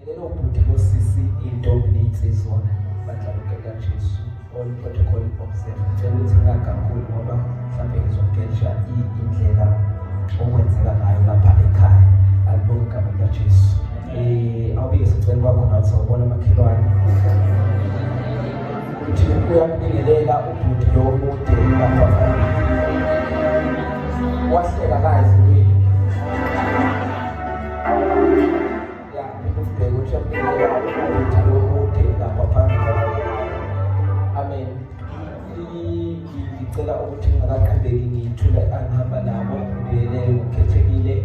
lelo bhuti losisi intombi ney'nsizwa badlalukela Jesu all protocol observed. Ngicela ukuthi ngingakakhulu ngoba mhlawumbe ngizoketsha indlela okwenzeka ngayo lapha ekhaya. Alibonge igama likaJesu. Awubike sicela kwakho nathi sawubona makhelwane ukuthi uyakubingelela ubhuti lo mude lapha wahleka kazi wini ya ngikubheka ukuthi uyakubingelela ubhuti lo mude lapha phambili. Amen. Ngicela ukuthi ngingakaqhubeki ngiyithule angihamba nabo ngibingelele ngokukhethekile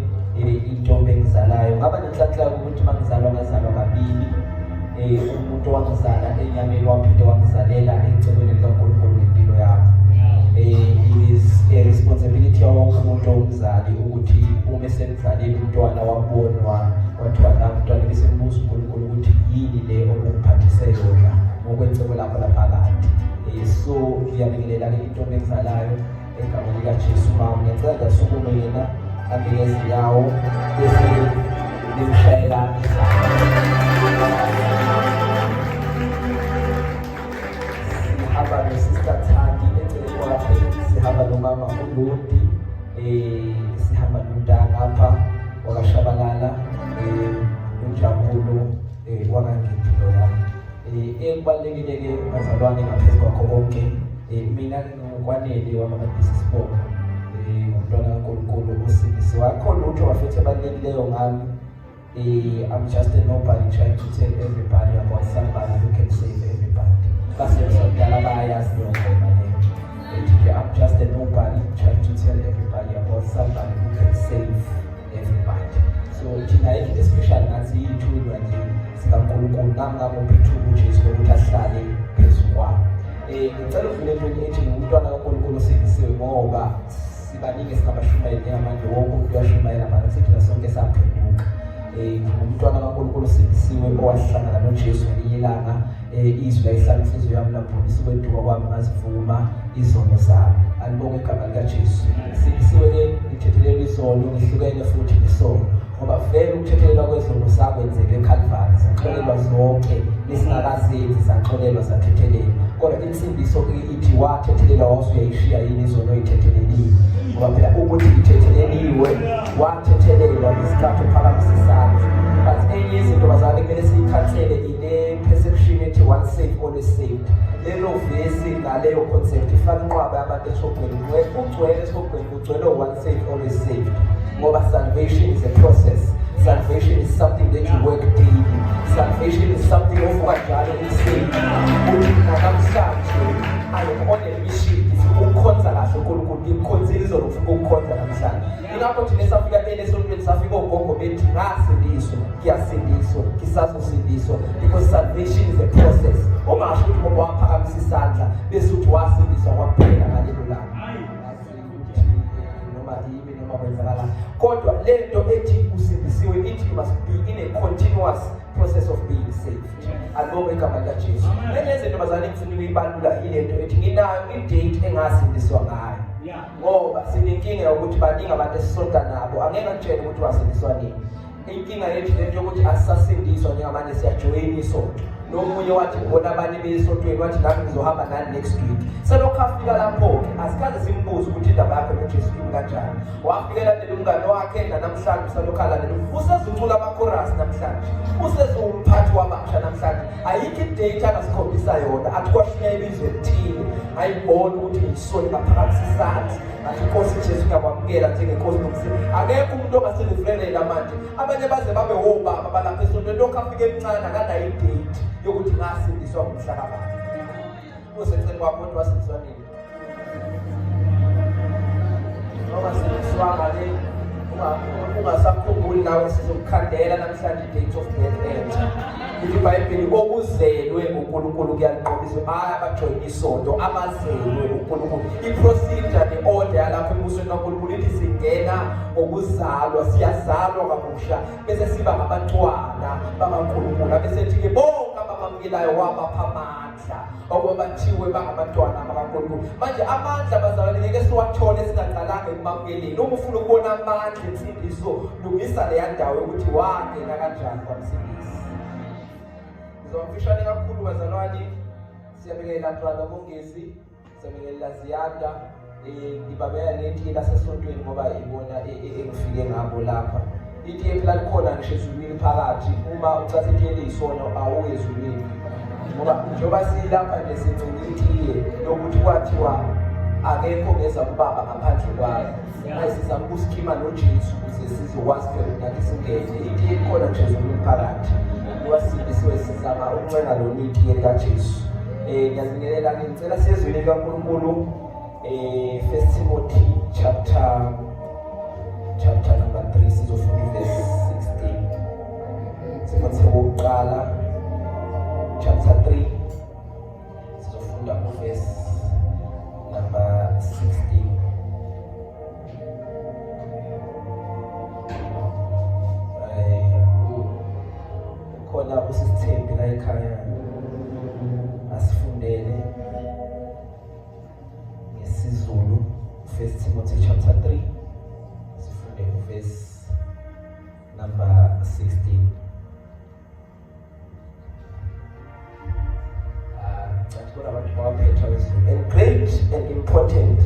intombi engizalayo. Ngaba nenhlanhla ukuthi mangizalwa ngazalwa kabili. Umuntu owangizala enyameni waphinde wangizalela ecebeni likaNkulunkulu ngempilo yami. It is a responsibility yawonke umuntu owumzali ukuthi uma esemzalile umntwana wabonwa kwathiwa la mntwana bese mbuza uNkulunkulu ukuthi yini le okungiphathise yona ngokwecebo lakho laphakade. So ngiyabingelela ke intombi engizalayo egameni likaJesu mama. Ngiyacela sukume yena abikeze yawo bese nimshayela sihamba no-Sister Thandi eceleni kwakhe, sihamba nomama uLundi, sihamba noNtangapha wakashabalala, uNjabulo wakangempilo yami. Kubalulekile-ke bazalwane ngaphezu kwakho konke, mina ngingukwanele wama-business board umntwana kaNkulunkulu usindisiwe. Akho lutho bafethu abalulekileyo ngami. I'm just a nobody trying to tell everybody about somebody who can save everybody. I'm just a nobody trying to tell everybody about somebody who can save everybody. So tonight especially nazi yithunywa nje sikaNkulunkulu namngaphethu uJesu ukuthi ahlale phezu kwami. Ngicela uvule into ethi umntwana kaNkulunkulu usindisiwe ngoba sibaningi singabashumayeli ngamanje wonke umuntu uyashumayela manje sithi sonke saphenduka. Umntwana kaNkulunkulu usindisiwe owahlangana noJesu ngelinye ilanga. Izwi layihlala inhliziyo yami lapho isukwenduka kwami ngazivuma izono zami. Alibonge igama likaJesu. Sindisiwe-ke ngithethelelwa izono ngihlukene futhi ngesono ngoba vele ukuthethelelwa kwezono sakwenzeka eKalvari saxolelwa zonke nesingakazenzi saxolelwa sathethelelwa. Kodwa insindiso ithi wathethelelwa wawusuyayishiya yini izono oyithetheleliwe ngoba phela ukuthi ithetheleliwe wathethelelwa ngesikhathi uphakamisa isandla. But enye izinto bazalwane kumele siyikhansele ile perception ethi once saved always saved. Lelo vesi naleyo concept ifaka inqwaba yabantu eshopweni ugcwele eshopweni ugcwele once saved always saved ngoba salvation is a process. Salvation is something that you work daily. Salvation is something ovuka njalo ukusave. Namhlanje I'm on a mission ukukhonza kahle uNkulunkulu ngimkhonzile izolo ufika ukukhonza namhlanje. Ingakho thina safika esontweni safika ogogo bethi ngasindiswa ngiyasindiswa ngisazosindiswa because salvation is a process. Ungasho ukuthi ngoba waphakamisa isandla bese uthi wasindiswa kwaphela ngalelo langa. Noma yimi noma kwenzakala kodwa lento ethi usindisiwe ithi you must be in a continuous process of being saved. Alibonge igama likaJesu. Enye izinto bazalwane ngifuna ukuyibalula ilento ethi nginayo i-date engasindiswa ngayo. Ngoba sinenkinga yokuthi baningi abantu esisonta nabo angeke ngitshele ukuthi wasindiswa nini. Inkinga yethu lento yokuthi asisasindiswa njengamanje siyajoyina isonto. Nomunye wathi ngibona abanye besontweni wathi nami ngizohamba nani next week. Selokhu afika lapho-ke asikaze simbuze ukuthi indaba yakho noJesu imi kanjani. Wafikela nele umngane wakhe namhlanje usalokhu alalele usezucula amakhorasi namhlanje usezumphathi wabasha namhlanje. Ayikho i-date angasikhombisa yona athi kwashunyayela izwe elithile ayibona ukuthi yisoni ngaphakamisa isandla athi Nkosi Jesu ngiyakwamukela njengenkosi nomsebenzi. Akekho umuntu ongaselivulelela manje abanye baze babe wobaba balapha esontweni lokhu afike emncane akanayo i-date yokuthi ngasindiswa ngumhlaka bani. Useceleni kwakho ukuthi wasindiswa nini? Noma sindiswa ngale ungasakhumbuli nawe sizokukhandela namhlanje i-date of birth. Ukuthi iBhayibheli okuzelwe uNkulunkulu kuyaliqobisa hayi abajoyina isonto abazelwe uNkulunkulu. I-procedure ne-order yalapho embusweni kaNkulunkulu ithi singena ngokuzalwa siyazalwa kabusha bese siba ngabantwana bakaNkulunkulu bese thike bonke abamamukelayo wabapha amandla okuba bathiwe bangabantwana bakaNkulunkulu. Manje amandla bazalwane ngeke siwathole singaqalanga ekumamukeleni. Uma ufuna ukubona amandla insindiso lungisa leya ndawo ukuthi wangena kanjani kwamsindisi. Mfishane kakhulu bazalwane, siyabingelela brother Mongezi, siyabingelela Ziyanda, ngibabeka leti lasesontweni ngoba ibona engifike ngabo lapha. Itiye phela likhona ngisho ezulwini phakathi, uma uthatha itiye leyisona awuye ezulwini. Ngoba njengoba silapha nje sigcina itiye lokuthi kwathiwa akekho ngeza kubaba ngaphandle kwayo. Sizama ukusikhima noJesu ukuze sizokwazi phela ukuthi singene. Itiye likhona nje ezulwini phakathi. Wasindisiwe sizama ukuncenga lo itiye likaJesu. Ngiyazibingelela ngicela siyezwini likaNkulunkulu 1 Timothy chapter number 3 sizofunda verse 16. Timothy wokuqala chapter 3 sizofunda verse number 16. Khona usithembi la ekhaya asifundele ngesizulu 1 Timothy chapter 3 sifunde verse number 16. And great and important,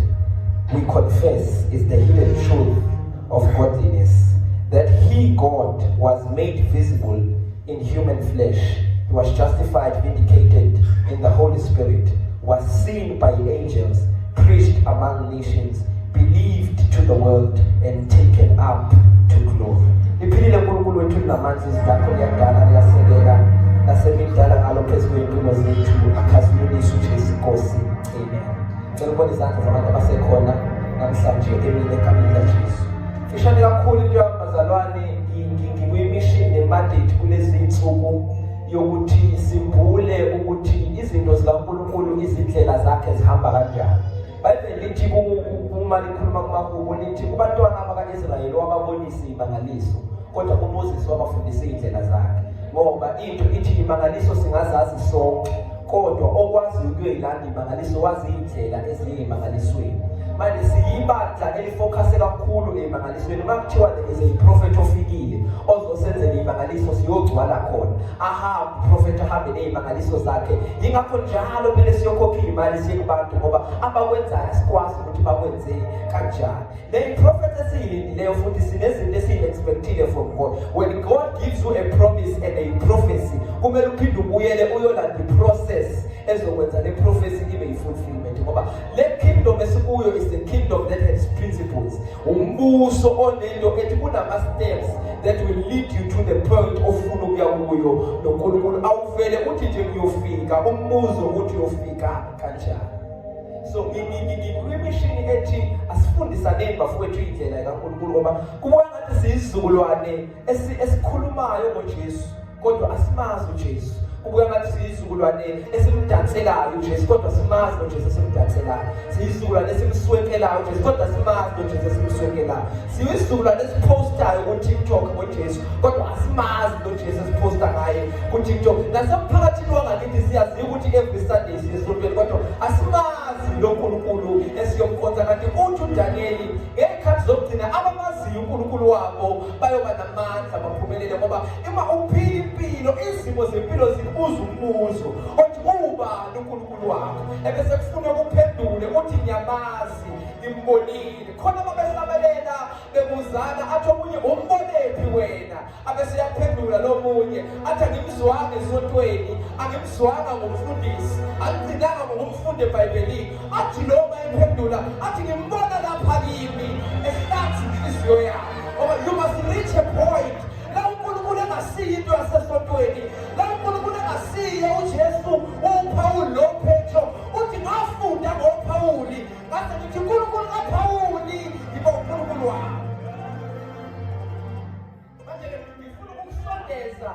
we confess, is the hidden truth of godliness, that He, God, was made visible in human flesh. He was justified, vindicated in the Holy Spirit, was seen by angels, preached among nations, believed to the world, and taken up to glory. Iphilile uNkulunkulu wethu linamandla izakho liyadala liyasekela nasemidala ngalo phezu kwempilo zethu akhazimulisa uJesu Nkosi. Amen. Ngicela ukubona izandla zabantu abasekhona namhlanje emini egameni likaJesu. Fishane kakhulu into yabazalwane ngikuyimishini nemandate kulezi insuku yokuthi simbule ukuthi izinto zikaNkulunkulu izindlela zakhe zihamba kanjani. Bible lithi uma likhuluma kumahubo lithi kubantwana bakaIsrayeli wababonisa imangaliso kodwa uMoses wabafundisa indlela zakhe. Ngoba into ithi imangaliso singazazi sonke kodwa okwazi ukuyilanda imangaliso wazi indlela eziyimangalisweni. Manje siyibandla elifocuse kakhulu emangalisweni. Makuthiwa there is a prophet ofikile ozosenzela imangaliso siyogcwala khona. Aha, prophet ahambe nezimangaliso zakhe. Yingakho njalo kumele siyokhokha imali siye kubantu ngoba abakwenzayo sikwazi ukuthi bakwenze kanjani. Le prophet esiyilindileyo futhi sinezinto esiyi-expectile from God. When God gives you a promise and a prophecy, kumele uphinde ubuyele uyolanda i-process ezokwenza le prophecy ibe yi-fulfillment. Ngoba le kingdom esikuyo is the kingdom that has principles. Umbuso onento ethi kunama-steps that will lead you to the point ofuna ukuya kuyo noNkulunkulu. Awuvele uthi nje kuyofika umbuzo ukuthi uyofika kanjani. So ngimishini ethi asifundisaneni bafowethu indlela kaNkulunkulu ngoba kubona ngathi siyizizukulwane esikhulumayo ngoJesu kodwa asimazi uJesu. Kubuka ngathi siyizizukulwane esimdanselayo uJesu kodwa simazi noJesu esimdanselayo. Siyizizukulwane esimswekelayo uJesu kodwa simazi noJesu esimswekelayo. Siyizizukulwane esipostayo kuTikTok ngoJesu kodwa asimazi noJesu esiposta ngaye kuTikTok. Nasemphakathini wangakithi siyazi ukuthi every Sunday siyesontweni kodwa asimazi loNkulunkulu esiyomkhonza. Kanti uthi uDanieli ngekhathi zokugcina abamaziyo uNkulunkulu wabo bayoba namandla baphumelele ngoba uma uphila impilo izimo zempilo zibuza umbuzo othi ubani uNkulunkulu wakho ebese kufuna ukuphendule uthi ngiyamazi ngimbonile. Khona babehlabelela bebuzana athi omunye umbonephi wena abese yaphendula lo munye athi angimzwanga esontweni angimzwanga ngomfundisi angigcinanga ngomfundi eBhayibhelini athi lo mayiphendula athi ngimbona lapha kimi esihlathi inhliziyo yakho. Ngoba you must reach a point la uNkulunkulu engasiyi into yasesontweni, la uNkulunkulu engasiye uJesu uPawuli lo Petro uthi ngafunda ngoPawuli ngathi ngithi uNkulunkulu kaPawuli yibo uNkulunkulu wakho. Manje ngifuna ukusondeza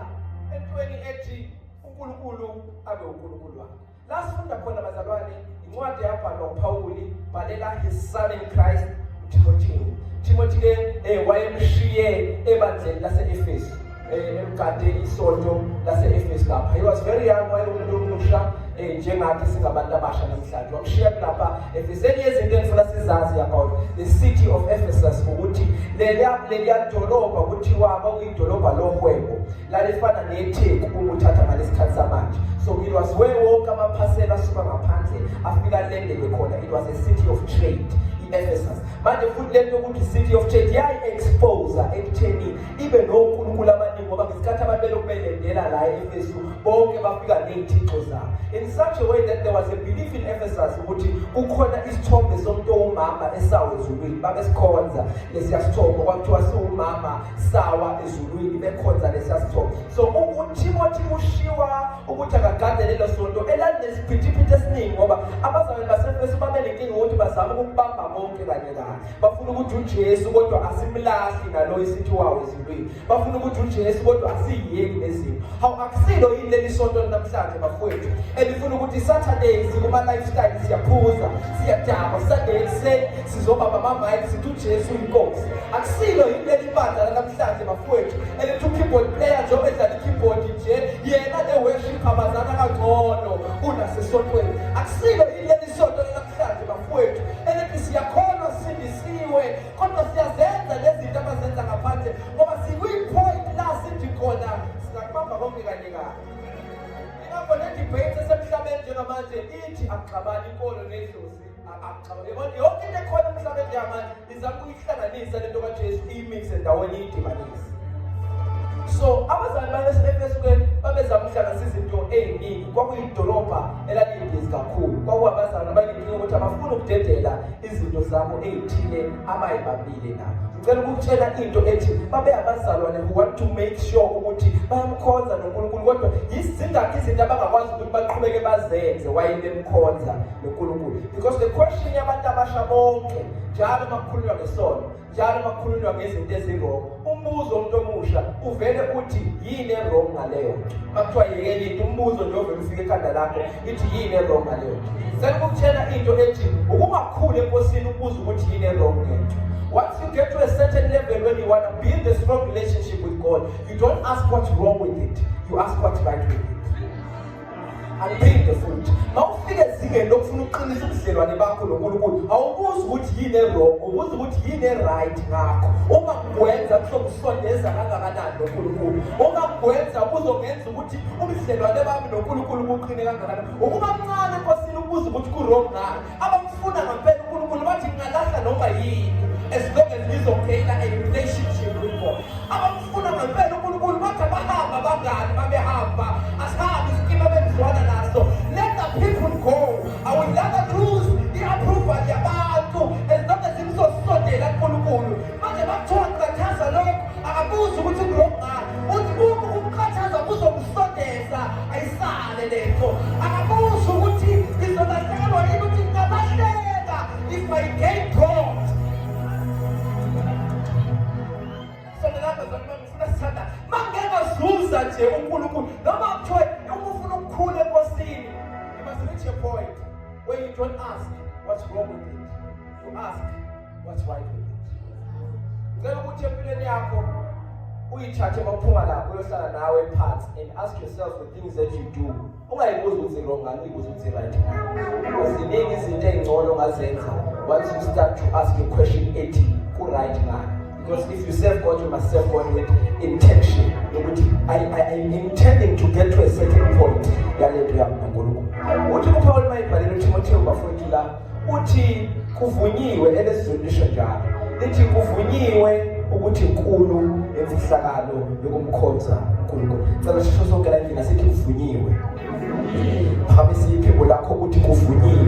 entweni ethi uNkulunkulu abe uNkulunkulu wakho. La sifunda khona bazalwane incwadi yabhalwa uPawuli balela his son in Christ uTimothy. Timothy ke wayemshiye ebandleni lase-Efesu emgade isonto lase-Efesu lapha. He was very young, wayemuntu omusha njengathi singabantu abasha namhlanje. Wamshiya lapha Efeseni. Izinto engifuna sizazi about the city of Ephesus ukuthi leliya dolobha kuthiwa kwakuyidolobha lohwebo lalifana neTheku uma uthatha ngalesi esikhathi samanje. So it was where wonke amaphasela asuka ngaphandle afika landele khona. It was a city of trade, Ephesus. Manje futhi lento ukuthi city of trade yayi-expose ekutheni ibe nonkulunkulu abaningi ngoba ngesikhathi abantu belokubelendela la e-Efesu bonke bafika ney'thixo zabo. In such a way that there was a belief in Ephesus ukuthi kukhona isithombe somuntu owumama esawa ezulwini. Babesikhonza lesiya sithombe kwakuthiwa siwumama sawa ezulwini bekhonza lesiya sithombe. So uTimothy ushiwa ukuthi akagade lelo sonto elalesiphithiphithi esiningi ngoba abazalwane base-Efesu babenenkinga ukuthi bazama ukubamba bonke kanye kanye. Bafuna ukuthi uJesu kodwa asimlahli ngalo isithi wawo ezulwini. Bafuna ukuthi uJesu kodwa asiyiyeki nezinto. Hawu akusilo yini leli sonto namhlanje bafowethu elifuna ukuthi Saturday sikuma-lifestyle siyaphuza siyajama, Sunday ekuseni sizobamba ama-mic sithi uJesu inkosi. Akusilo yini leli bandla namhlanje bafowethu elithi u-keyboard player njengoba edlala i-keyboard nje yena ne-worship abazana kangcono kunasesontweni. Akusilo yini leli sonto namhlanje bafowethu elithi siyakholwa sindisiwe kodwa siyazenza lezinto abazenza ngaphandle ngoba sikwi-point la sithi khona singakubamba konke kanye kanye. Ingakho ne-debate esemhlabeni njengamanje ithi akuxabani inkolo nedlozi akuxabani. Yabona yonke into ekhona emhlabeni njengamanje izama ukuyihlanganisa lento kaJesu iyimixe ndawonye iyidibanise. So abazali base-Efesu-ke babezama ukuhlanganisa izinto ey'ningi. Kwakuyidolobha elaliyibhizi kakhulu. Kwakuwabazali abaninkinga ukuthi abafuna ukudedela izinto zabo ey'thile abayibambile nabo. Ngicela ukutshela into ethi babe abazalwane who want to make sure ukuthi bayamkhonza noNkulunkulu kodwa yizingakhi izinto abangakwazi ukuthi baqhubeke bazenze while bemkhonza noNkulunkulu. Because the question yabantu abasha bonke njalo makukhulunywa ngesono, njalo makukhulunywa ngezinto ezirong, umbuzo umuntu omusha uvele uthi yini erong ngaleyo nto. Makuthiwa yekela into umbuzo nje ovele ufike ekhanda lakho ithi yini erong ngaleyo nto. Ngicela ukutshela into ethi ukungakhulu enkosini ukubuza ukuthi yini erong ngento. Once you get to a certain level when you want to build a strong relationship with God, you don't ask what's wrong with it, you ask what's right with it. And bring the fruit. Mawufike ezingeni lokufuna uqinisa ubudlelwane bakho noNkulunkulu, awubuzi ukuthi yini wrong, ubuza ukuthi yini right ngakho. Uma kwenza kuzokusondeza kangakanani noNkulunkulu. Uma kwenza kuzongenza ukuthi ubudlelwane bami noNkulunkulu buqine kangakanani. Ukuba mncane enkosini ubuza ukuthi ku-wrong ngani. Abamfuna ngempela uNkulunkulu bathi ngingalahla noma yini as long as ngizogaina a relationship with God. Abamfuna ngempela uNkulunkulu bathi abahamba bangani babehamba asihambi isikima bemzwana naso. Let the people go. I will never lose the approval yabantu as long as ngizosondela kuNkulunkulu. Manje bakuthiwa ngikhathaza lokho akabuzi ukuthi ku-wrong ngani. Uthi uma ukumkhathaza kuzokusondeza ayisale lento. Akabuzi ukuthi ngizolahlekelwa yini ukuthi ngingalahleka if I gain God. Mangengazuza nje uNkulunkulu noma kuthiwe uma ufuna ukukhula enkosini, you must reach a point where you don't ask what's wrong with it, you ask what's right with it. Ngicela ukuthi empilweni yakho uyithathe bakuphuma lapho uyohlala nawe phansi and ask yourself the things that you do. Ungayibuzi ukuthi wrong ngani, uyibuze ukuthi right ngani. Because ziningi izinto ey'ngcono ongazenza once you start to ask a question ethi ku-right ngani. Because if you serve God, you must serve God with intention. I'm intending to get to a certain point. Uthi kuPaul mayibhalele uTimotheo bafowethu la uthi kuvunyiwe elesizwe njalo. Lithi kuvunyiwe ukuthi inkulu emfihlakalo yokumkhonza uNkulunkulu. Cela sisho sonke la endlini asithi kuvunyiwe. Phamisa iphimbo lakho uthi kuvunyiwe.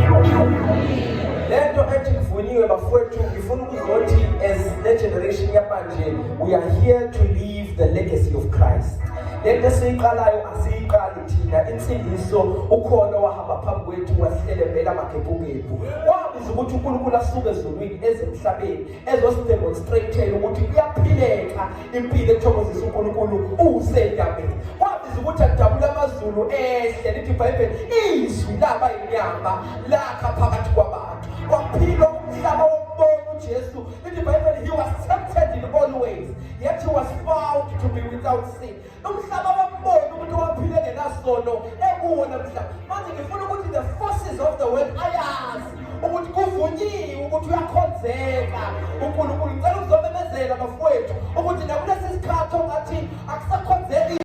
Lento ethi kuvunyiwe bafowethu ngifuna ukuzothi as the generation yamanje we are here to leave the legacy of Christ. Lento esiyiqalayo asiyiqali thina insindiso ukhona wahamba phambi kwethu wasihlelembela amagebhugebhu. Wabiza ukuthi uNkulunkulu asuke ezulwini ezemhlabeni ezosidemonstrateela ukuthi kuyaphileka impilo ethokozisa uNkulunkulu usenyameni. Wabiza ukuthi adabule amazulu ehle lithi iBhayibheli izwi laba inyama lakha phakathi kwabantu. Kwaphila umhlaba wombona uJesu. Lithi iBhayibheli he was tempted in all ways yet he was found to be without sin. Umhlaba wombona umuntu waphile ngenasono ekuwona umhlaba. Manje ngifuna ukuthi the forces of the world ayazi ukuthi kuvunyiwe ukuthi uyakhonzeka uNkulunkulu. Ngicela ukuzobemezela bafowethu ukuthi nakulesi sikhathi ongathi akusakhonzeki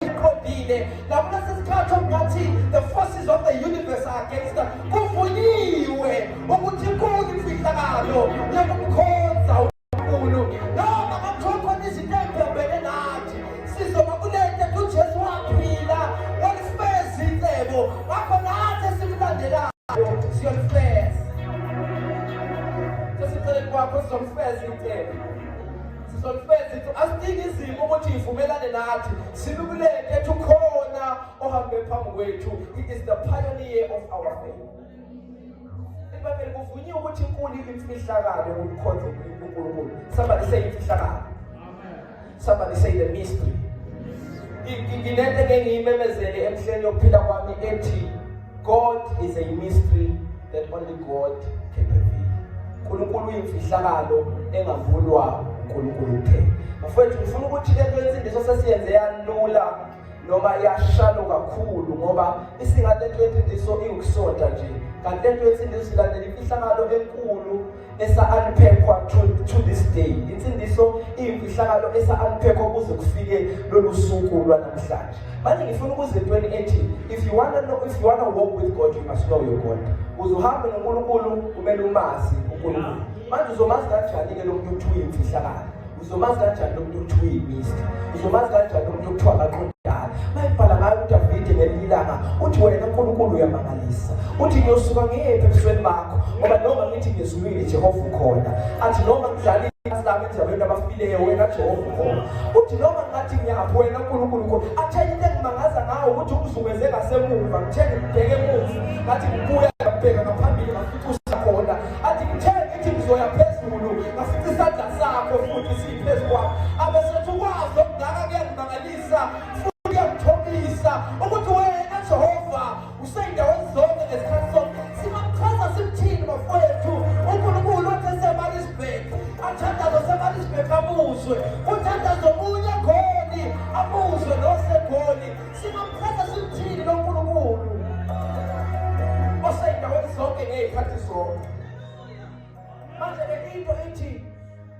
iqondile uvuyile labona sesikhathi okungathi the forces of the universe are against us. Kuvunyiwe ukuthi inkulu imfihlakalo yokumkhonza uNkulunkulu noma ngathokho izinto ezibhekene nathi sizoba kulento uJesu waphila walifeza incebo ngakho nathi simlandelayo siyolifeza. Sesicela kwakho sizolifeza incebo, sizolifeza into asidinga izimo ukuthi ivumelane nathi sibikuleke ethi ukhona ohambe phambi kwethu. It is the pioneer of our faith. Ibabeli kuvunyiwe ukuthi inkulu imfihlakalo yokumkhonza uNkulunkulu. Somebody say imfihlakalo. Somebody say the mystery. Nginento engiyimemezele emhleni yokuphila kwami ethi God is a mystery that only God can reveal. uNkulunkulu uyimfihlakalo engavulwa uNkulunkulu kuphela. Mfowethu ngifuna ukuthi lento yensindiso sesiyenze yanlula noma yashalo kakhulu ngoba isingalento yensindiso iukusonta nje. Kanti lento yensindiso silandela imfihlakalo enkulu esa-unpackwa to this day. Insindiso iyimfihlakalo esa-unpackwa kuze kufike lolu suku lwanamhlanje. Manje ngifuna ukuze entweni ethi if you wanna walk with God, you must know your God. Uzohamba noNkulunkulu kumele umazi uNkulunkulu. Manje uzomazi kanjani-ke lo muntu kuthiwa uyimfihlakalo? Uzomazi kanjani lo muntu kuthiwa uyimistri? Uzomazi kanjani lo muntu kuthiwa akaqondana? Mayibhala ngayo uDavide ngelilanga uthi wena uNkulunkulu uyamangalisa. Uthi ngiyosuka ngiyephi ebusweni bakho ngoba noma ngithi ngiyezulwini Jehova ukhona. Athi noma ngidlala asami enzaweni abafileyo wena Jehova ukhona. Uthi noma ngathi ngiyaphi wena uNkulunkulu ukhona. Athi into engimangaza ngawo ukuthi umzungeze ngasemuva ngithenge ngibheke emuva ngathi ngibuya ngibheka ngaphambili ngafica usakhona. Athi ngithenge ngithi ngizoya phezulu ngafica isandla sakho futhi siphezu kwami. Abesethu kwazo okudala kuyangimangalisa futhi kuyangithobisa ukuthi wena Jehova useyindaweni zonke ngesikhathi sonke. Singamchaza simthini bafowethu uNkulunkulu othi eseMaritzburg athandazo seMaritzburg amuzwe uthandazo omunye eGoli amuzwe noseGoli. Singamchaza simthini lo Nkulunkulu oseyindaweni zonke ngey'khathi zonke. Manje into ithi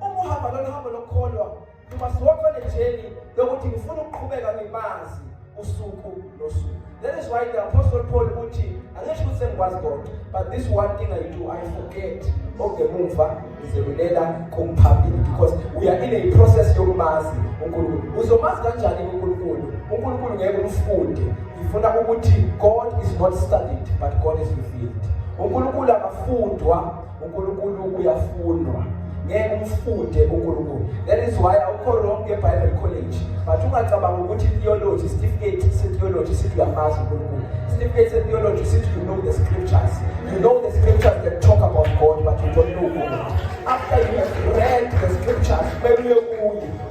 uma uhamba lolu hambo lokukholwa you must walk on a journey yokuthi ngifuna ukuqhubeka ngimazi usuku nosuku. That is why the Apostle Paul uthi angisho ukuthi ngikwazi God, but this one thing I do, I forget okugemuva ngizelulela kumphambili, because we are in a process yokumazi uNkulunkulu. Uzomazi kanjani uNkulunkulu? uNkulunkulu ngeke umfunde. Ngifuna ukuthi God is not studied but God is revealed. uNkulunkulu akafundwa, uNkulunkulu uyafundwa. Ngeke umfunde uNkulunkulu. That is why awukho wrong eBible College. But ungacabanga ukuthi theology certificate theology sithi uyamazi uNkulunkulu. Certificate theology sithi you know the scriptures. You know the scriptures that talk about God but you don't know God. After you have read the scriptures, maybe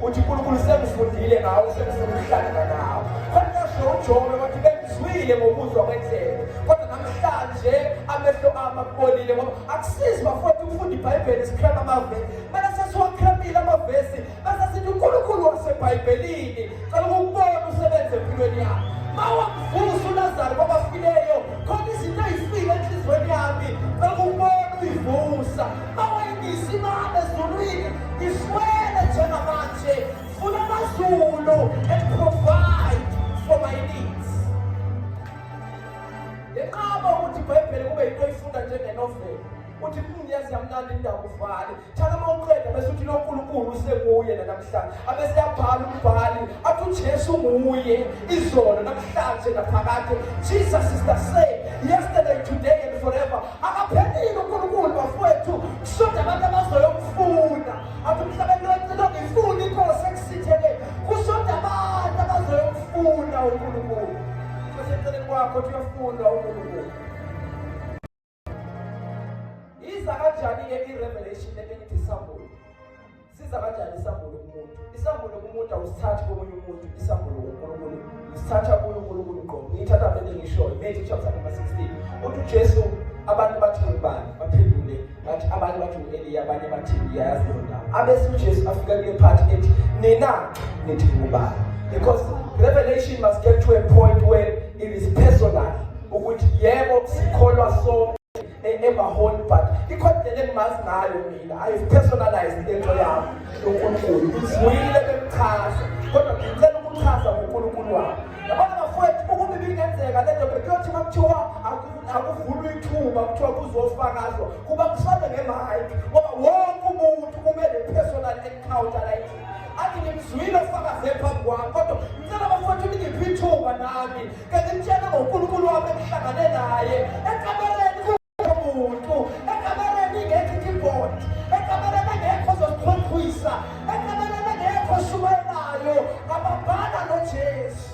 uthi uNkulunkulu semfundile ngawo semfundile nawo. Kodwa uJobe wathi bengizwile ngokuzwa kwendlebe. Kodwa namhlanje amehlo ami akubonile ngoba akusizi bafowethu ukufunda iBhayibheli sikhama amavesi. Mina sesiwakhamile amavesi bese sithi uNkulunkulu waseBhayibhelini cela ukubona usebenze empilweni yami. Mawamvusa uLazaro kwabafileyo khona izinto ezifile enhlizweni yami cela ukubona uyivusa. Mawayimisa imali ezulwini ngiswele njengamanje funa amazulu and provide for my needs. Eqaba ukuthi iBhayibheli kube yinto oyifunda njengenovel. Uthi kungiyazi yamnandi indawo uvale. Thana mawuqeda bese uthi lo Nkulunkulu usekuye namhlanje. Abese yabhala umbhali athi uJesu nguye izolo namhlanje naphakade. Jesus is the same yesterday, today and forever. Akaphelile uNkulunkulu bafowethu kusonda abantu abazoyomfuna. Athi umhlabeni lonke ngifuna inkosi ekusithele. Kusonda abantu abazoyomfuna uNkulunkulu. Seseceleni kwakho uthi uyafuna uNkulunkulu. Iza kanjani-ke i-revelation engithi isambulo? Siza kanjani isambulo kumuntu? Isambulo kumuntu awusithathi komunye umuntu, isambulo kuNkulunkulu usithatha kuNkulunkulu ngqo. Ngiyithatha vele ngishoyo Matthew chapter number 16. Uthi uJesu abantu bathi ngubani? Baphendule bathi abanye bathi uEliya, abanye bathi uyayazi lo ndawo. Abese uJesu afika kule part ethi nina nithi ngubani? Because revelation must get to a point where it is personal. Ukuthi yebo sikholwa sonke ebaholi but ikhondele engimazi ngayo mina I've personalized into yami uNkulunkulu. Ngizwile bemchaza kodwa ngicela ukuchaza uNkulunkulu wami. Yabona iyenzeka lento bekuyothi makuthiwa akuvulwa ithuba kuthiwa kuzofakazwa kuba kusabe ngemike ngoba wonke umuntu kumele personal encounter like athi ngimzwile ofakaze phambi kwami kodwa ngicela abafowethu ngiphe ithuba nami kanti ngitshela ngoNkulunkulu wami engihlangane naye ekamereni kumuntu ekamereni ngekho keyboard ekamereni ngekho zokukhwisa ekamereni ngekho shumelayo ngababhana noJesu.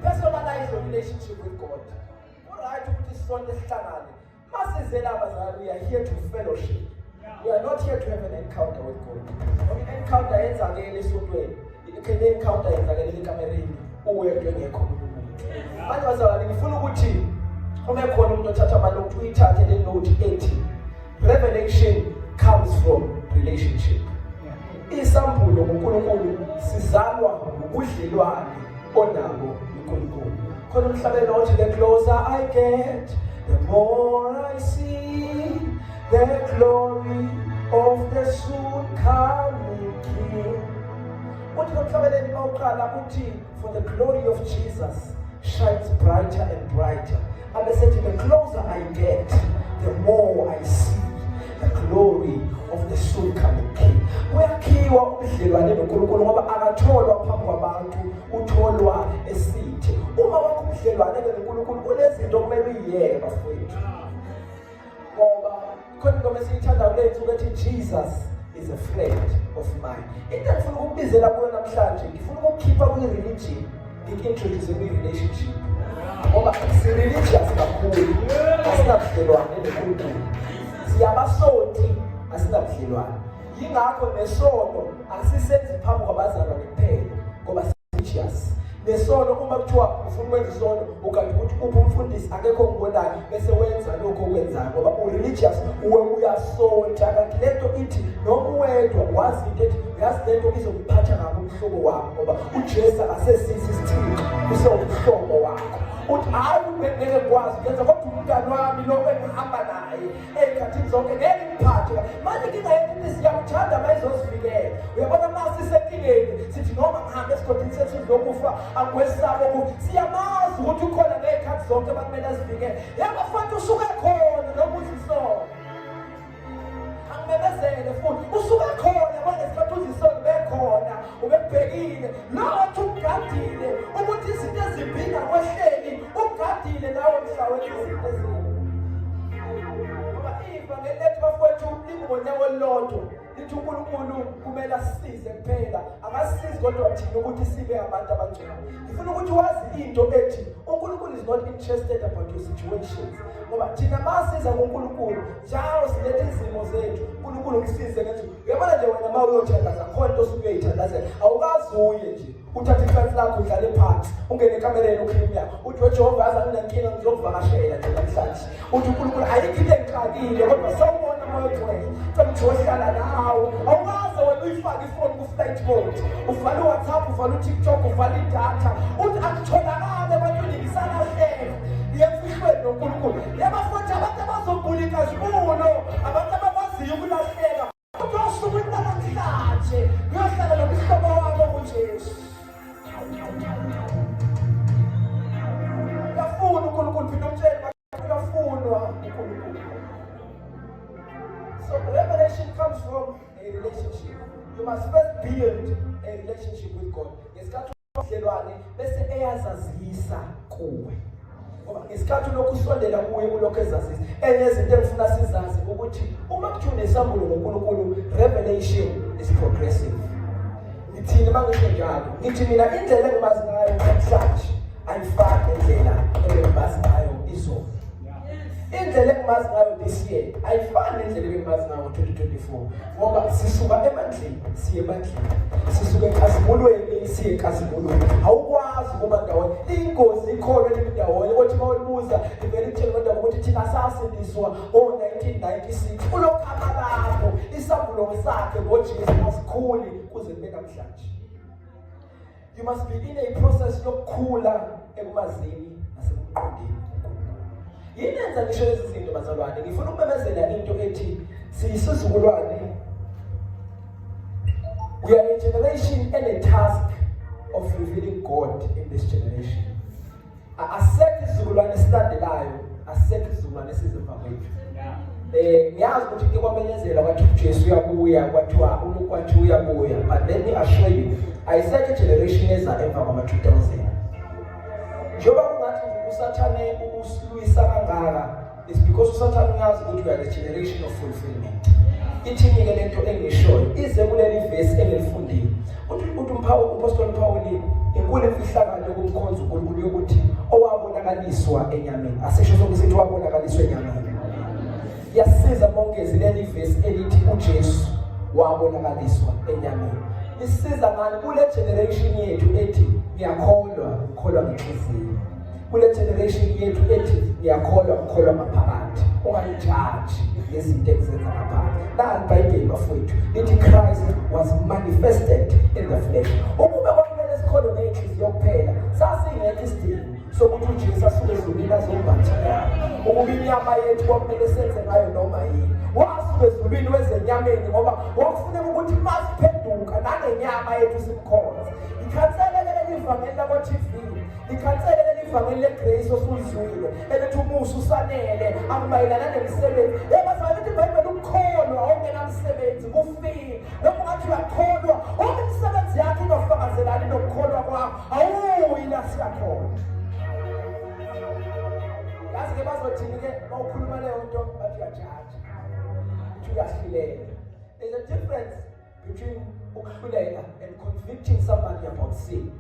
Personalize your relationship with God. Alright, ukuthi sonke sihlangane masize laba zalo, we are here to fellowship. We are not here to have an encounter with God. Encounter yenzakele esontweni. Ikele encounter yenzakele ekamereni uwedwa engekho umuntu. Manje bazalwane ngifuna ukuthi uma khona umuntu othatha amanothi uyithathe le note ethi revelation comes from relationship. Isambulo ngoNkulunkulu sizalwa ubudlelwane onabo uNkulunkulu. Khona umhlabeni othi the closer I get, the more I see the glory of the soon coming King. Uthi umhlabeni mawuqala uthi for the glory of Jesus shines brighter and brighter. And they said, the closer I get, the more I see the glory of the soon coming King. Uyakhiwa ubudlelwane noNkulunkulu ngoba akatholwa phambi kwabantu, utholwa esithe. Uma wakho ubudlelwane noNkulunkulu kunezinto okumele uyiyeke bafowethu. Ngoba khona ingoma esiyithanda kulethu ukuthi Jesus is a friend of mine. Into engifuna ukubizela kuyo namhlanje, ngifuna ukukhipha kwi-religion, ngikintroduce kwi-relationship. Ngoba si-religious kakhulu, asinabudlelwane noNkulunkulu. Siyabasonti, asinabudlelwane. Yingakho nesono asisenzi phambi kwabazalwane kuphela ngoba si-religious. Nesono uma kuthiwa ufuna ukwenza isono ukanti ukuthi uphi umfundisi akekho ongibonayo bese wenza lokho okwenzayo ngoba u-religious uwe uyasonta. Kanti lento ithi noma uwedwa wazi into ethi yazi lento izokuphatha ngabo umhlobo wakho ngoba uJesu akasesisi isithixo usewumhlobo wakho. Uthi hayi ngeke kwazi ngenza kodwa umntwana wami lo engihamba naye ey'khathini zonke ngeke ngiphathe. Manje ngingayekho siyamthanda mayizozivikela. Uyabona mase sisenkingeni sithi noma ngihambe esigodini sethu lokufa akwesabo siyamazi ukuthi ukhona ngey'khathi zonke bakumele azivikele. Yabafana usuke khona noma uzisona angimemezele futhi usuke khona kwanesikhathi uzisona bekhona ubekubhekile lothi ugadile ukuthi izinto ezibhina kwehleli ugadile nawe mhlawumbe izinto ezinye. Ngoba ivangeli lethu bafowethu libonyawo lodwa lithi uNkulunkulu kumele asisize kuphela, akasisizi kodwa thina ukuthi sibe abantu abangcwele. Ngifuna ukuthi wazi into ethi uNkulunkulu is not interested about your situations. Ngoba thina masiza kuNkulunkulu njalo silethe izimo zethu uNkulunkulu ngisize ngethi uyabona nje wena uma uyothandaza khona into osuke uyithandazela awukazi uye nje uthatha ifansi lakho udlale phansi ungene ekamereni ukhuluma uthi Jehova yazi anginankinga ngizokuvakashela nje namhlanje. Uthi uNkulunkulu ayikho into engixakile kodwa sawubona moya ogcwele uhlala nawe awukaze wena uyifake ifoni ku-flight mode uvale uWhatsApp uvale uTikTok uvale idatha uthi akutholakale ebantwini ngisalahleka yemfihlweni noNkulunkulu. Yabafowethu abantu abazobulika zibulo abantu abakwaziyo ukulahleka uthi wasuke namhlanje uyohlala nomhlobo wakho uJesu. Uyafuna uNkulunkulu phinde umtshele uyafunwa uNkulunkulu. So revelation comes from a relationship. You must first build a relationship with God. Ngesikhathi ubudlelwane bese eyazazisa kuwe. Ngoba ngesikhathi lokusondela kuwe ulokho ezazisa. Enye izinto engifuna sizazi ukuthi uma kuthi unesambulo ngoNkulunkulu, revelation is progressive. Ngithini mangisho njalo? Ngithi mina indlela engimazi ngayo namhlanje ayifani nendlela engimazi ngayo izolo. Indlela engimazi ngayo this year ayifani nendlela engimazi ngayo 2024 ngoba sisuka emandleni siye emandleni, sisuka enkazimulweni siye enkazimulweni. Awukwazi ukuba ndawonye, ingozi ikhona ndawonye ukuthi mawulibuza ivele itshela kodwa ukuthi thina sasindiswa ngo-1996 ulokhama lapho isambulo sakhe ngoJesu asikhuli kuze kube namhlanje. You must be in a process yokukhula ekumazini nasekuqondeni. Yini enza ngisho lezi zinto bazalwane? Ngifuna ukumemezela into ethi siyisizukulwane. We are a generation and a task of revealing God in this generation. Asekho isizukulwane esilandelayo, asekho isizukulwane esizemva kwethu. Ngiyazi ukuthi ke kwamenyezela kwathi uJesu uyabuya kwathiwa ulokwathi uyabuya, but let me assure you ayisekho generation eza emva kwama 2000. Njoba kungathi usathane usilwisa kangaka is because usathane uyazi ukuthi we are the generation of fulfillment. Ithi ngeke lento engishoyo ize kuleli verse engilifundile. Uthi uMpostoli Paul inkulu imfihlakalo yokumkhonza uNkulunkulu yokuthi owabonakaliswa enyameni. Asisho sonke sithi wabonakaliswa enyameni. Yasiza mongezi leli verse elithi uJesu wabonakaliswa enyameni. Isiza ngani kule generation yethu ethi ngiyakholwa ngenhliziyo. Kule generation yethu ethi ngiyakholwa maphakathi. Ungayijaji lezinto ezenza ngaphakathi. La iBhayibheli bafowethu lithi Christ was manifested in the flesh. Ukube kwakumele sikhole ngenhliziyo kuphela, sasingekho isidingo sokuthi uJesu asuke ezulwini azombathela. Ukuba inyama yethu kwakumele senze ngayo noma yini. Wasuke ezulwini wezenyameni ngoba wakufuneka ukuthi masiphenduka nangenyama yethu simkhonze. Ikhanselele ivangeli lakwa TV, ikhanselele ivangeli leGrace osulizwile, elithi umusa usanele akumayelana nemisebenzi. Yabazalwa iBhayibheli ukukholwa ongenamsebenzi kufile. Lokho ngathi uyakholwa, imisebenzi yakhe ingafakazelani nokukholwa kwakho. Awuyi la siyakholwa. Yazi ke bazothini ke bawukhuluma leyo nto bathi uyajaja. Uthi uyahlilela. There's a difference between ukuhlulela and convicting somebody about sin.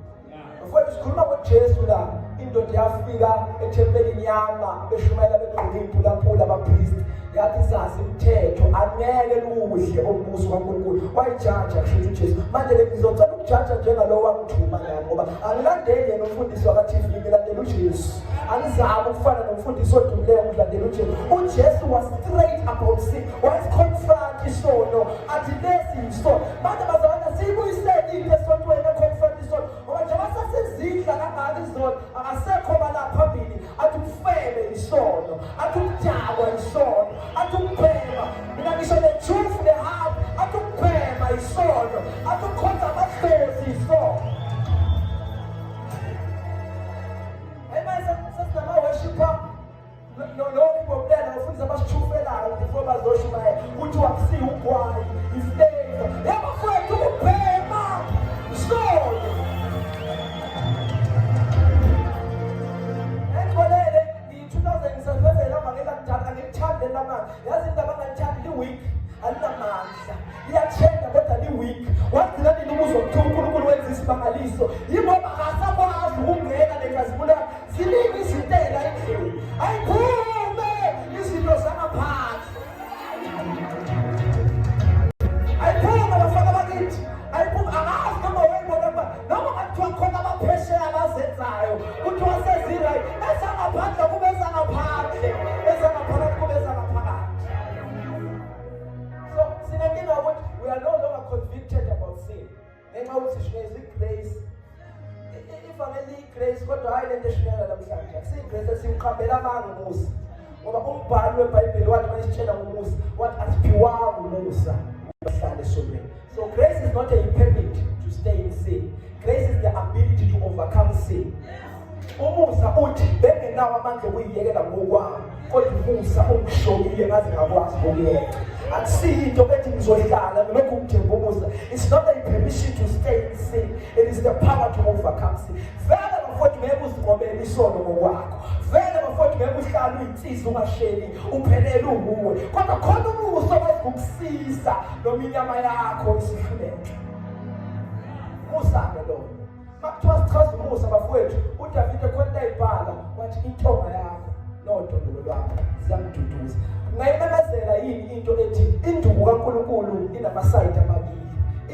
Before sikhuluma ngoJesu la indoda yafika ethempelini yama beshumayela beqhubula abapriest yathi sazi imithetho angeke luhle ombuso kaNkulunkulu wayijaja kusho uJesu. Manje ke ngizocela ukujaja njengalo wangithuma ngani ngoba angilandeli nomfundisi wakaTV ngilandela uJesu. Angizami ukufana nomfundisi odumileyo ngilandela uJesu. uJesu was straight about sin. Was confront isono athi lesi isono. Manje bazalwana siyibuyisele into esontweni confront isono. Ngoba njengoba sasizidla kangaka izono akasekho bala phambili athi ufele isono, athi ukujabwa isono, athi ukubhema. Mina ngisho the truth the heart athi ukubhema isono, athi ukukhonza amadlozi isono. Worshiper no people there ufundisa abashufelayo before bazoshumayela uthi wakusiya ugwayi iflavor yabafowethu ukubhema isono. Enkolele i-2007 lama ngekudala ngikuthande lamanje. Yazi indaba ngithanda li-week alinamandla. Iyatshenda kodwa li-week. Wagcina nilubuzo ukuthi uNkulunkulu wenza isimangaliso. Yingoba akasakwazi ukungena nengazibula ziningi izinto endlini. Ayiphume izinto zangaphansi. Ayiphume bafana bakithi. Ayiphume akazi noma wayibona noma kuthiwa khona abaphesheya abazenzayo. Kuthiwa sezirayi ezangaphandle kube ezangaphandle. Ezangaphakathi kube ezangaphakathi. So sinenkinga ukuthi we are no longer convicted about sin. Ngenxa yokuthi shineza igrace. Ivangeli igrace kodwa hayi lento eshinela namhlanje. Akusiyigrace esimqambela amanga uMusa. Ngoba umbhalo weBhayibheli wathi mayisitshela ngoMusa, wathi asiphiwanga uMusa ukuhlala esonweni. So grace is not a permit to stay in sin. Grace is the ability to overcome sin. uMusa uthi bengenawo amandla okuyiyekela ngokwami, kodwa uMusa ungishokile ngaze ngakwazi ukuyeka. Akusiyinto ethi ngizohlala lokhu kuthemba uMusa. It's not a permission to stay in sin. It is the power to overcome sin. Vele bafowethu ngeke uzigqobele isono ngokwakho. Vele bafowethu ngeke uhlale uyinsizwa ungasheli uphelele uhuwe. Kodwa khona uMusa owakusiza noma inyama yakho isihluleke. Musa lo makuthiwa sichaza uMusa bafowethu uDavide khona ibhala wathi intonga yakho nodondolo lwakho ziyamduduza. Ngayimemezela yini into ethi induku kaNkulunkulu inamasayidi amabili.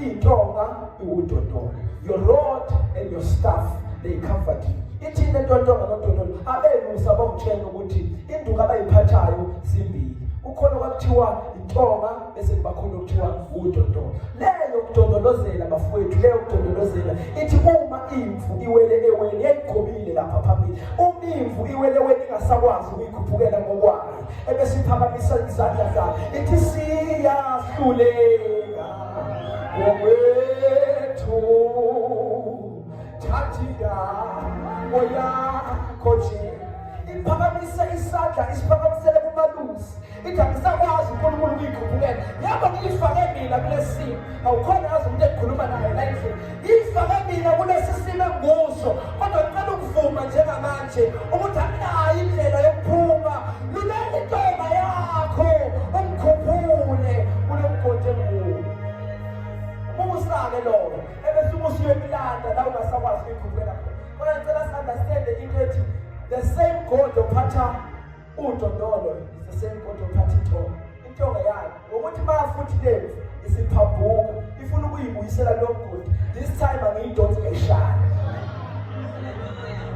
Intonga iwudondolo. Your rod and your staff they comfort you. Ithi intonga nodondolo abelusa bakutshela ukuthi induku abayiphathayo zimbili. Ukhona kwakuthiwa intonga bese kubakhona ukuthiwa udondolo. Leyo kudondolozela bafowethu, leyo kudondolozela ithi uma imvu iwele eweni yayigobile lapha phambili. Umimvu iwele eweni ingasakwazi ukuyikhuphukela ngokwayo. Ebese iphakamisa izandla zayo. Ithi siyahlulela ngokwethu ngithathida oyakho nje iphakamisa isandla isiphakamisele kumalusi ithi angisakwazi uNkulunkulu ukuyikhuphukela yabo ngiyifake mina kulesimo awukhona yazi umuntu ekhuluma naye la endlini yifake mina kulesi simo enguso kodwa ngicela ukuvuma njengamanje ukuthi anginayo indlela yokuphuma lulele intomba yakho umkhuphule kunomgodi engulu umusake lowo ebese umusi yomlanda la ungasakwazi ukuyikhuphukela khona ngicela si-understand into ethi the same God ophatha udondolo is the same God ophatha intonga yakhe ngokuthi mayafuthi lemvu isiphambuka ifuna ukuyibuyisela lo mgodi this time angiyidonsi ngeshaya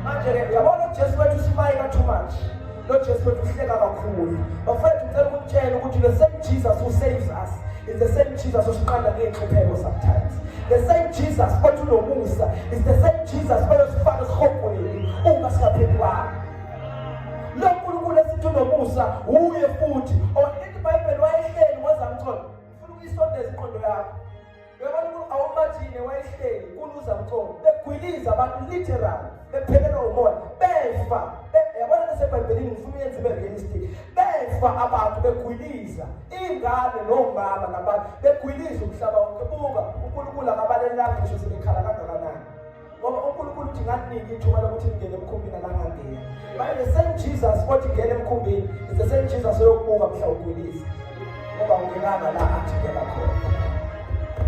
manje yabona uJesu wethu usimayela too much lo Jesu wethu uhleka kakhulu bafethu ngicela ukutshela ukuthi the same Jesus who saves us is the same Jesus osiqanda ngeenhlupheko sometimes the same Jesus otunomusa is the same Jesus oyosifaka esihogweni uma singaphendukanga lo nkulunkulu esithi unomusa uye futhi ithi iBhayibheli wayehleli wazamcolo ufuna ukuyisondeza iqondo yakho uyabona awumajine wayehleli kunuza mcolo begwiliza abantu literal bephelelwa umoya befa yabona naseBhayibhelini ngifuna uyenze ibe realistic befa abantu begwiliza ingane nomama nabantu begwiliza umhlaba wonke buka uNkulunkulu akabalelanga ngisho sebekhala kangakanani ngoba uNkulunkulu uthi ngakuniki ithuba lokuthi ngene emkhumbini langangena manje the same Jesus othi ngene emkhumbini is the same Jesus oyokubuka mhla ugwiliza ngoba ungenanga la athi ngena khona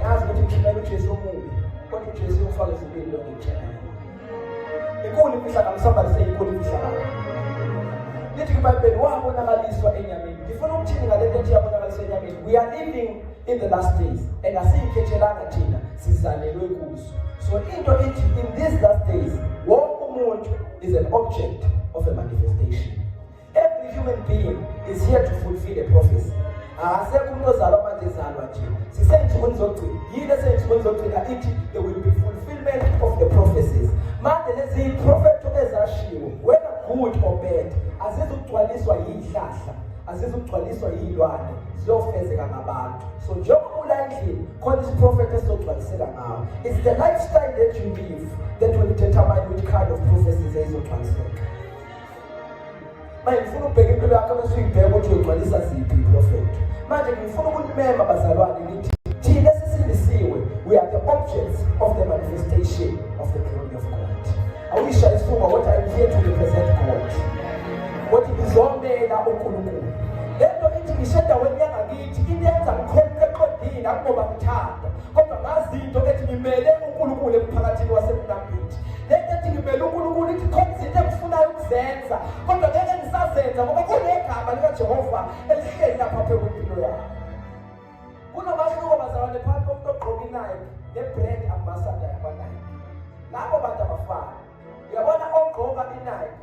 yazi ukuthi ngithumela uJesu omubi kodwa uJesu ufaka izimpilo lo ngitshela inkulu imfihlakalo somebody say inkulu imfihlakalo lithi iBhayibheli wabonakaliswa enyameni ngifuna ukuthini ngalento ethi yabonakaliswa enyameni we are living in the last days and asiyikhethelanga thina sizalelwe kuzo so into ethi in these last days wonke umuntu is an object of a manifestation every human being is here to fulfill a prophecy asekho umuntu ozalwa manje ezalwa nje sisensukwini zokugcina yini esensukwini zokugcina ithi there will be fulfillment of the prophecies manje lezi prophet ezashiwo whether good or bad azizugcwaliswa yihlahla azizugcwaliswa yilwane ziyofezeka ngabantu so njengoba ula endlini khona isiprophet esizogcwaliseka ngawo it's the lifestyle that you live that will determine which kind of prophecies ezizogcwaliseka manje ngifuna ukubheka impilo yakho bese uyibheka ukuthi uyogcwalisa ziphi prophet manje ngifuna ukunimema bazalwane ngithi thina sisindisiwe we are the objects of the manifestation of the glory of God awisha isifuba what I am here to represent God what izomela uNkulunkulu lento ithi ngisheda wenyangakithi iyenza ngikholwe eqondini akuba ngithanda kodwa ngazi into ethi ngimele uNkulunkulu emphakathini waseMnambithi lento ethi ngimele uNkulunkulu ithi khona izinto engifunayo ukuzenza kodwa ngeke ngisazenza ngoba kunegama likaJehova elihleli lapha phezu kwempilo yakho kunamahluko bazalwane phakathi komuntu ogqoka inayo nebrand ambassador yabanayo labo bantu abafana uyabona ogqoka inayo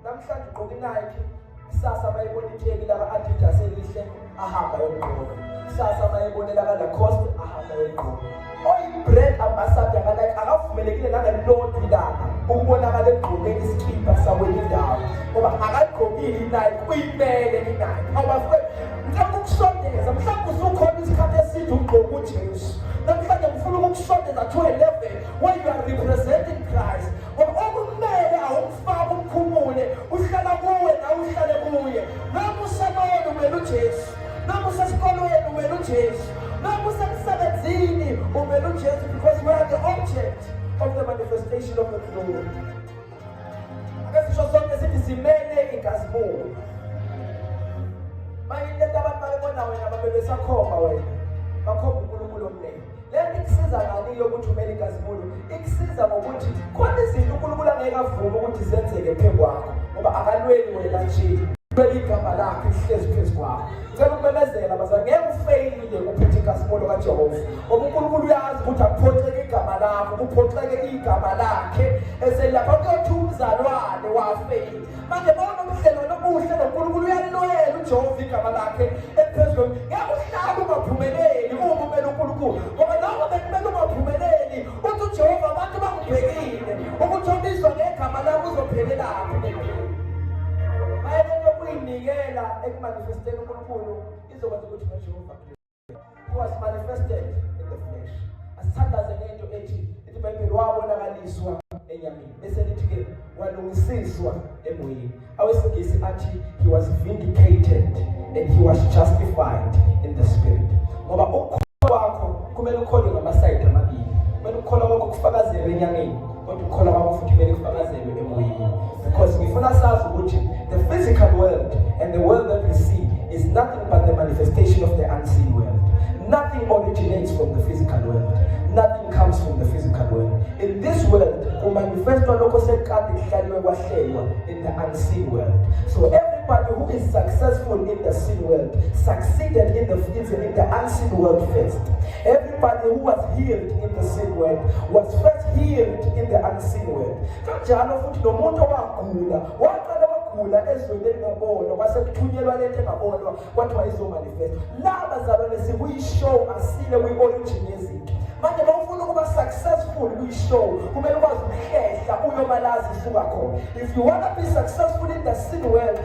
namhlanje ugqoka iNike kusasa bayibona itsheki la Adidas elihle ahamba yogqoka kusasa bayibonela ka Lacoste ahamba yogqoka oyi-brand ambassador ka-Nike akavumelekile nangelilodwa ilanga ukubonakala egqokeni isikipha sakweli indawo ngoba akagqokile iNike uyimele iNike awubafwe mhlawumbe ukusondeza mhlawumbe usukhona isikhathi eside ugqoka uJesu namhlanje ngifuna ukukusondeza to a level where you are representing Christ ngoba okumele awumfaka umkhumule uhlala kuwe nawe uhlale kuye noma usemoni umele uJesu noma usesikolweni umele uJesu noma usemsebenzini umele uJesu because we are the object of the manifestation of the glory akasisho sonke sithi simele inkazimulo manje lento abantu bayibona wena babebesakhomba wena bakhomba uNkulunkulu omnene lento ikusiza ngani yokuthi umele inkazimulo ikusiza ngokuthi khona izinto uNkulunkulu angeke avume ukuthi zenzeke phezu kwakho ngoba akalweni wena nje beli igama lakhe lihlezi phezu kwakho ngicela ukumemezela abazali ngeke ufeyile uphethe inkazimulo kaJehova ngoba uNkulunkulu uyazi ukuthi akuphoxeke igama lakho kuphoxeke igama lakhe eselapha kuyothi umzalwane wafeyile manje bona umhlelo nobuhle noNkulunkulu uyaloyela uJehova igama lakhe ephezulu ngeke uhlale ungaphumeleli uma umele uNkulunkulu ngoba lokho bekumele ungaphumeleli uthi uJehova abantu bangibhekile ukuthi obizwa ngegama lakho uzophelelaphi kuyinikela ekumanifesteni uNkulunkulu izokwenza ukuthi uJehova was manifested in the flesh asithandaze ngento ethi phela wabonakaliswa enyameni bese lithi-ke walungisiswa emoyeni. Awesingisi athi he was vindicated and he was justified in the spirit. Ngoba ukukholwa kwakho kumele ukholwe ngamasayidi amabili. Kumele ukukholwa kwakho kufakazelwe enyameni, kodwa ukukholwa kwakho futhi kumele kufakazelwe emoyeni. Because ngifuna sazi ukuthi the physical world and the world that we see is nothing but the manifestation of the unseen world. Nothing originates from the physical world. Nothing comes from the physical world. In this world, in the unseen world. So everybody who is successful in the seen world succeeded in the unseen world first. Everybody who was healed in the seen world was first healed in the unseen world. Ezweni engabonwa kwasekuthunyelwa lento engabonwa kwathiwa izomanifest. Laba zalwane sikuyishow asile kwi-origin yezinto. Manje bawufuna ukuba successful kwi-show kumele ukwazi ukuhlehla uyobalazi isuka khona. If you want to be successful in the sin world,